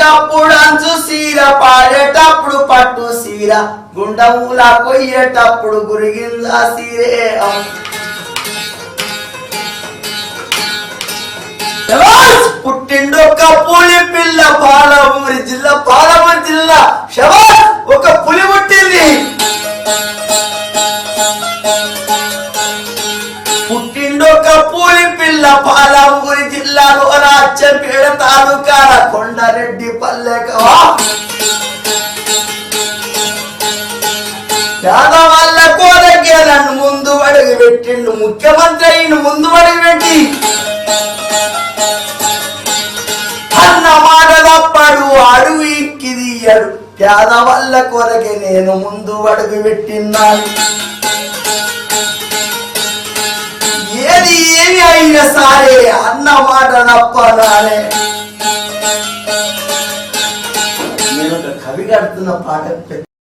ఆడేటప్పుడు అంచు సీర పాడేటప్పుడు పట్టు సీర గుండముల కొయ్యేటప్పుడు గురిగిందా సీరే పుట్టిండు ఒక పులి పిల్ల పాలమూరి జిల్లా పాలమూరి జిల్లా శబాష్ ఒక పులి పుట్టింది పుట్టిండు ఒక పులి పిల్ల పాలమూరి జిల్లాలో రాజ్యంపేట తాలూకాల కొండారెడ్డి పల్లెకవా పేదవాళ్ళ కోరకేలను ముందు అడుగు పెట్టిండు ముఖ్యమంత్రి అయిన ముందు అడుగు పెట్టి అన్న మాట తప్పడు అడుగు ఇక్కిదియ్యడు పేదవాళ్ళ కొరకే నేను ముందు అడుగు పెట్టిన్నాను ఏది ఏమి అయినా సరే అన్న మాట తప్పనాలే నేను ఒక కవి కడుతున్న పాట